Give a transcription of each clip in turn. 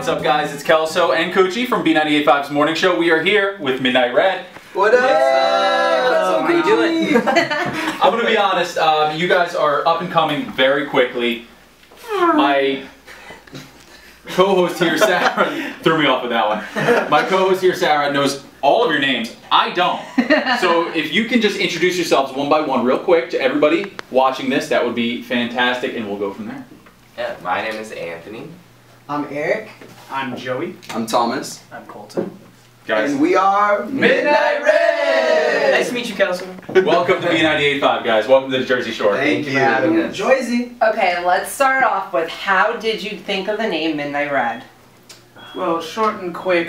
What's up, guys? It's Kelso and Cucci from B98.5's morning show. We are here with Midnight Red. What up? How you doing? I'm gonna be honest. You guys are up and coming very quickly. My co-host here, Sarah, threw me off with that one. My co-host here, Sarah, knows all of your names. I don't. So if you can just introduce yourselves one by one real quick to everybody watching this, that would be fantastic, and we'll go from there. Yeah, my name is Anthony. I'm Eric. I'm Joey. I'm Thomas. I'm Colton. Guys, And we are Midnight Red! Nice to meet you, Kelso. Welcome to B98.5, guys. Welcome to the Jersey Shore. Thank you. Yes. Joyzy. Okay, let's start off with how did you think of the name Midnight Red? Well, short and quick,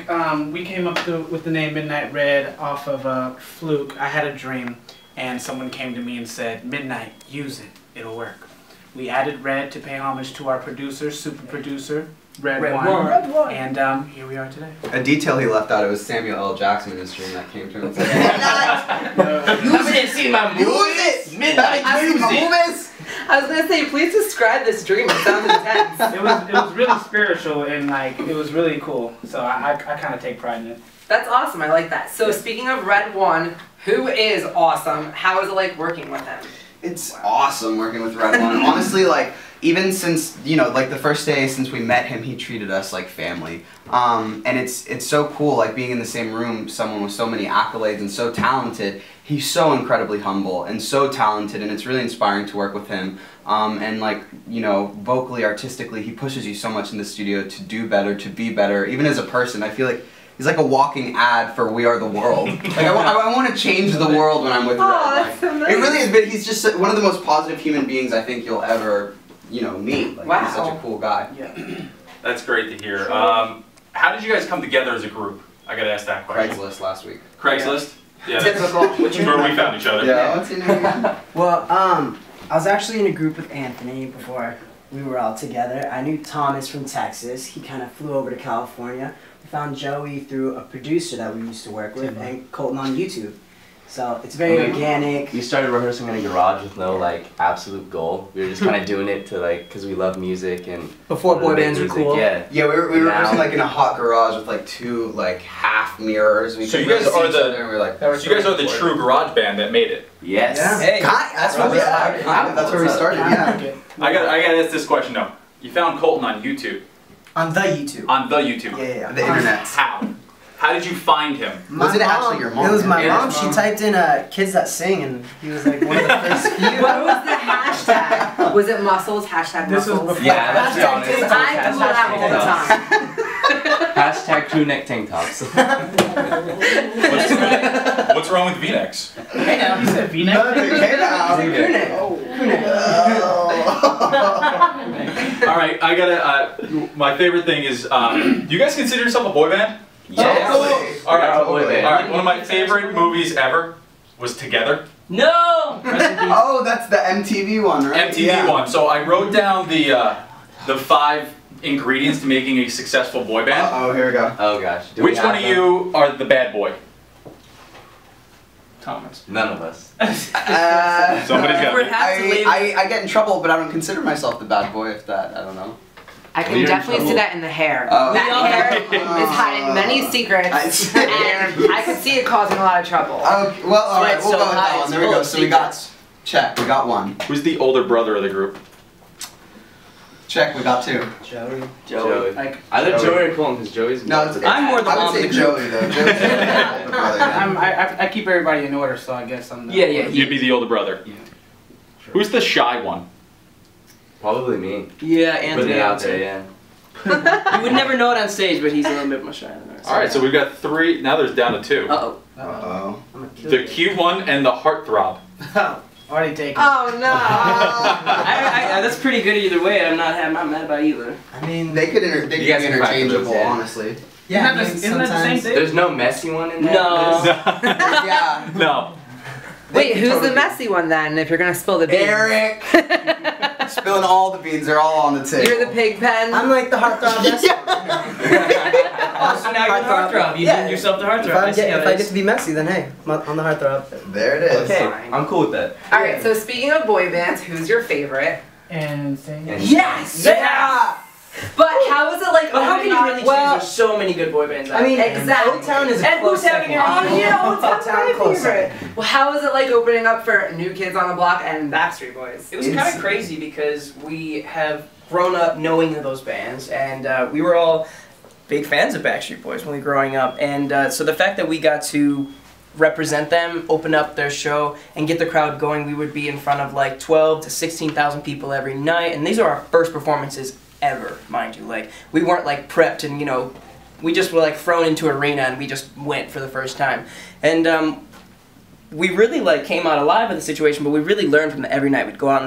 we came up with the name Midnight Red off of a fluke. I had a dream, and someone came to me and said, "Midnight, use it. It'll work." We added red to pay homage to our producer, super producer, Red One. Red One. And here we are today. A detail he left out, it was Samuel L. Jackson in his dream that came to him and said, You didn't see my movies? Midnight movies? I was gonna say, please describe this dream. It sounds intense. It was really spiritual and like it was really cool. So I kind of take pride in it. That's awesome. I like that. So speaking of Red One, who is awesome? How is it like working with him? It's awesome working with Red One. Honestly, like, even since, you know, like the first day since we met him, he treated us like family. And it's so cool, like, being in the same room, someone with so many accolades and so talented. He's so incredibly humble and so talented, and it's really inspiring to work with him. And, like, you know, vocally, artistically, he pushes you so much in the studio to do better, to be better. Even as a person, I feel like he's like a walking ad for We Are the World. Like, I want to change the world when I'm with Red. That's so nice. It really is, but he's just one of the most positive human beings I think you'll ever, you know, meet. Like, Wow. He's such a cool guy. Yeah. That's great to hear. How did you guys come together as a group? I gotta ask that question. Craigslist last week. Craigslist? Yeah. Typical. That's where we found each other. Yeah, what's your name? Well, I was actually in a group with Anthony before we were all together. I knew Thomas from Texas. He kind of flew over to California. We found Joey through a producer that we used to work with, and Colton on YouTube. So it's very organic. We started rehearsing in a garage with no like absolute goal. We were just kind of doing it to like because we love music and Before boy bands were cool. Yeah. Yeah, we were Now- rehearsing like in a hot garage with like two like half mirrors. We So could you guys really see are each the- other and we were like, So you guys are the true garage band that made it. Yes. Yeah. Hey. That's where we started. That's where we started. Yeah. I gotta ask this question though. You found Colton on YouTube. On the YouTube. On the YouTube. Yeah. The internet. How did you find him? Was it actually your mom? It was my Yeah. mom. She typed in kids that sing, and he was like one of the first few. What was the hashtag? Was it muscles? Hashtag This was muscles? before. Yeah, let's be honest. Because I Google that all the time. Hashtag crew neck tank tops. What's wrong with V-necks? Hey now, you said V-neck. Hey now. All right, I gotta. My favorite thing is, do you guys consider yourself a boy band? Yes. All right, We're a boy band. all right. One of my favorite movies ever was Together. No. Oh, that's the MTV one, right? MTV one. So I wrote down the 5 ingredients to making a successful boy band. Oh, here we go. Oh gosh. Do Which we one have of them? you are the bad boy? Thomas. None of us. Somebody's got We're it. have to leave. I get in trouble, but I don't consider myself the bad boy if that, I don't know. I can We're in definitely see trouble. that in the hair. Oh. That hair is hiding many secrets, and I could see it causing a lot of trouble. Okay, well, alright, Sweat we'll so go with high, that one. it's There we full go. of So we got, secrets. check, we got 1. Who's the older brother of the group? Check, we got 2. Joey. Joey. Like, I let Joey or Colton because Joey's. No, it's, I'm more the I mom would of say the group. Joey though. Joey's the older brother, yeah. I keep everybody in order, so I guess I'm the. Yeah. You'd be the older brother. Yeah. Who's the shy one? Probably me. Yeah, Putting Anthony. it out there, yeah. You would never know it on stage, but he's a little bit more shy than us. All right, so we've got 3. Now there's down to 2. Uh-oh. Uh-oh. I'm a kid. The cute one and the heartthrob. Already taken. Oh no! I, that's pretty good either way. I'm not mad about either. I mean, They could You be guys can fight for interchangeable, those, yeah. honestly. yeah. I mean, Isn't that the same sometimes- thing? There's no messy one in there. No. Yeah. No. Wait, They who's totally- the messy one then? If you're gonna spill the beans, Eric! Spilling all the beans, they're all on the table. you're the pig pen. I'm like the heartthrob. Oh, so now you're the heartthrob. You Yeah. did yourself the heartthrob. If I see how I it get is. to be messy, then hey, I'm the heartthrob. There it is. Okay, I'm cool with that. All right. So speaking of boy bands, who's your favorite? And sing. And Yes! Yeah. But how is it like? But how can you really choose? Well, There's so many good boy bands out I mean, there. exactly. O-Town is a And close O-Town, second. you're- Oh yeah, what's O-Town my close favorite? second. Well, how is it like opening up for New Kids on the Block and Backstreet Boys? It was kind of crazy because we have grown up knowing those bands, and we were all big fans of Backstreet Boys when we were growing up. And so the fact that we got to represent them, open up their show, and get the crowd going, we would be in front of like 12 to 16,000 people every night. And these are our first performances ever, mind you. Like, we weren't like prepped and, you know, we just were like thrown into an arena and we just went for the first time. And we really like came out alive of the situation, but we really learned from it every night. We'd go out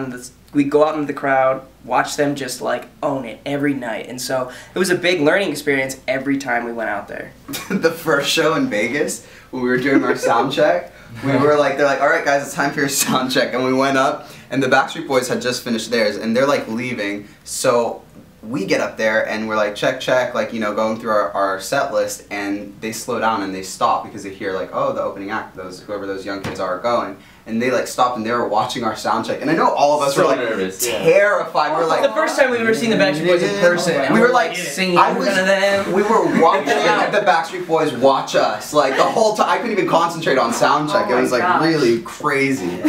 into the crowd, watch them just like own it every night. And so it was a big learning experience every time we went out there. The first show in Vegas, when we were doing our sound check, we were like, they're like, all right guys, it's time for your sound check. And we went up, and the Backstreet Boys had just finished theirs, and they're like leaving. So we get up there, and we're like, check, check, like, you know, going through our set list, and they slow down and they stop because they hear like, oh, the opening act, whoever those young kids are going. And they like stopped and they were watching our sound check. And I know all of us So were like nervous, yeah. terrified. We were like, The first time we've ever seen the Backstreet Boys in person, and we were like singing I in was, front of them. we were watching the Backstreet Boys watch us like the whole time. I couldn't even concentrate on sound check. Oh It was my like gosh. really crazy.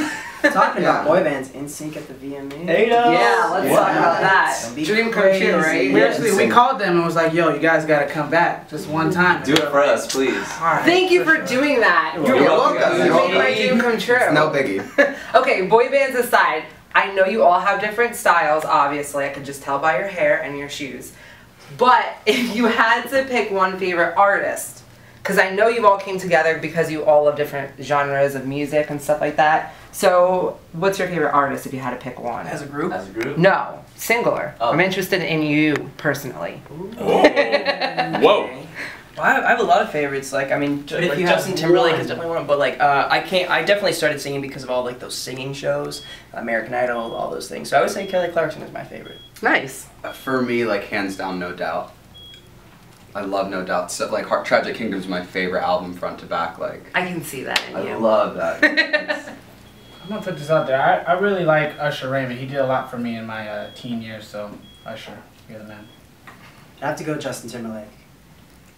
Talking Yeah. about boy bands, NSYNC at the VMA. Yeah, let's talk about that. That'd be Dream come true, crazy. right? We Yeah, actually insane. we called them and was like, yo, you guys gotta come back just one time. Do it for us, please. Alright, Thank you for sure. doing that. You're welcome. You made my dream come true. It's no biggie. Okay, boy bands aside, I know you all have different styles, obviously. I could just tell by your hair and your shoes. But if you had to pick one favorite artist, because I know you all came together because you all love different genres of music and stuff like that. So, what's your favorite artist if you had to pick one? As a group. As a group? No, singular. Oh. I'm interested in you personally. Whoa. Whoa. Well, I have a lot of favorites. Like, I mean, But if like you have Justin Timberlake one- is definitely one. But like, I definitely started singing because of all like those singing shows, American Idol, all those things. So I would say Kelly Clarkson is my favorite. Nice. For me, like hands down, No Doubt. I love No Doubt. So, like Tragic Kingdom is my favorite album front to back. Like I can see that in I you. love that. I'm gonna put this out there. I really like Usher Raymond. He did a lot for me in my teen years, so Usher, you're the man. I have to go Justin Timberlake.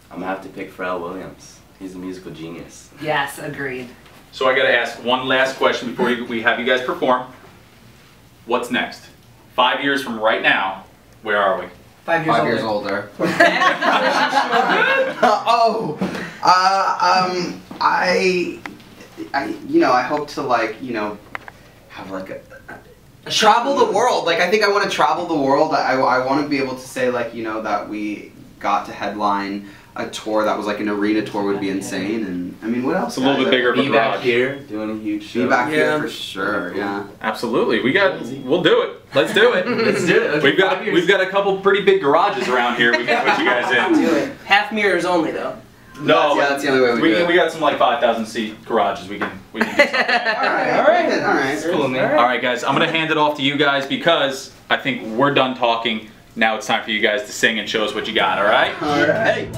I'm gonna have to pick Pharrell Williams. He's a musical genius. Yes, agreed. So I gotta ask one last question before we have you guys perform. What's next? 5 years from right now, where are we? 5 years 5 old. years older. I hope to like, you know, have like a travel the world. Like I think I want to travel the world. I want to be able to say like, you know, that we got to headline a tour that was like an arena tour would be insane. And I mean, what else? It's a little bit bigger of a Be back garage. here doing a huge show. Be back here Yeah. for sure. Yeah. Absolutely. We'll do it. Let's do it. Let's do it. Okay, We've got a couple pretty big garages around here we can put you guys in. Do it. Half mirrors only though. No, that's the only way we do it. we got some like 5,000 seat garages we can do something. All right. Cool, man. All right, guys, I'm gonna hand it off to you guys because I think we're done talking. Now it's time for you guys to sing and show us what you got. All right? All right. Hey.